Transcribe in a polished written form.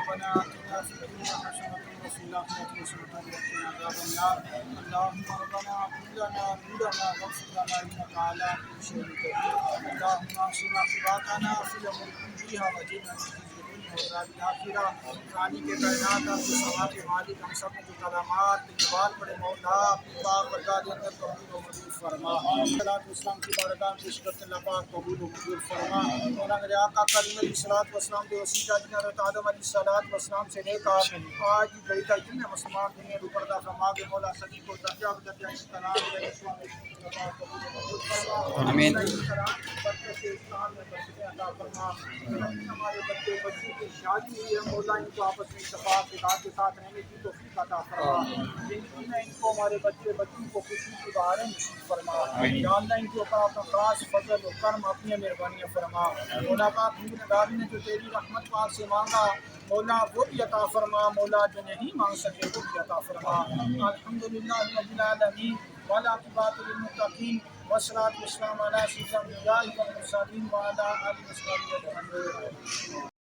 रब्बना आतिना फिद दुनिया हसनतन व फिल आखिरति हसनतन व क़िना अज़ाबन्नार। अल्लाहुम्मा रब्बना हब लना नूरना वग़फ़िर लना इन्नका अला कुल्लि शैइन क़दीर। अल्लाहुम्मा अहसिन आक़िबतना फ़िल उमूरि कुल्लिहा वअजिरना मिन ख़िज़्यि दुन्या व अज़ाबिल आखिरह। खालिक़ कायनात अर्ज़ व समा के मालिक, हम सब ने जो कलामात इक़बाल पढ़े मौला अपनी पाक बारगाह के अंदर कबूल व मंजूर फरमा। सलात व सलाम की बारगाह में पेश करते अल्लाह पाक कबूल व मंजूर फरमा। मौला मेरे आका करीम अलैहिस्सलात व सलाम के वसीला हज़रत आदम अलैहिस्सलात व सलाम से लेकर आज घड़ी तक जितने मुसलमान दुनिया में पर्दा फरमा के मौला सभी को दर्जा बदर्जा इस्लाम दे आमीन। हमारे बच्चे बच्चों की शादी हुई है मौला इनको आपस में इत्तेफाक के साथ रहने की तौफीक अता फरमा। जिंदगी में इनको हमारे बच्चे बच्चों को खुशी की बहारें नसीब फरमा। या अल्लाह इनके ऊपर अपना खास फजल और करम अपनी मेहरबानियाँ फरमा। मौला पाक गुनहगार ने जो तेरी रहमत पाक से मांगा मौला वो भी अता फरमा। मौला जो नहीं मांग सके वो भी अता फरमा। अल्हम्दुलिल्लाह रब्बिल आलमीन वाला आक़िबतुल मुत्तक़ीन वस्सलातु वस्सलामु अला अशरफिल अंबिया'i वल मुरसलीन व अला आलिहि व सहबिहि अजमईन।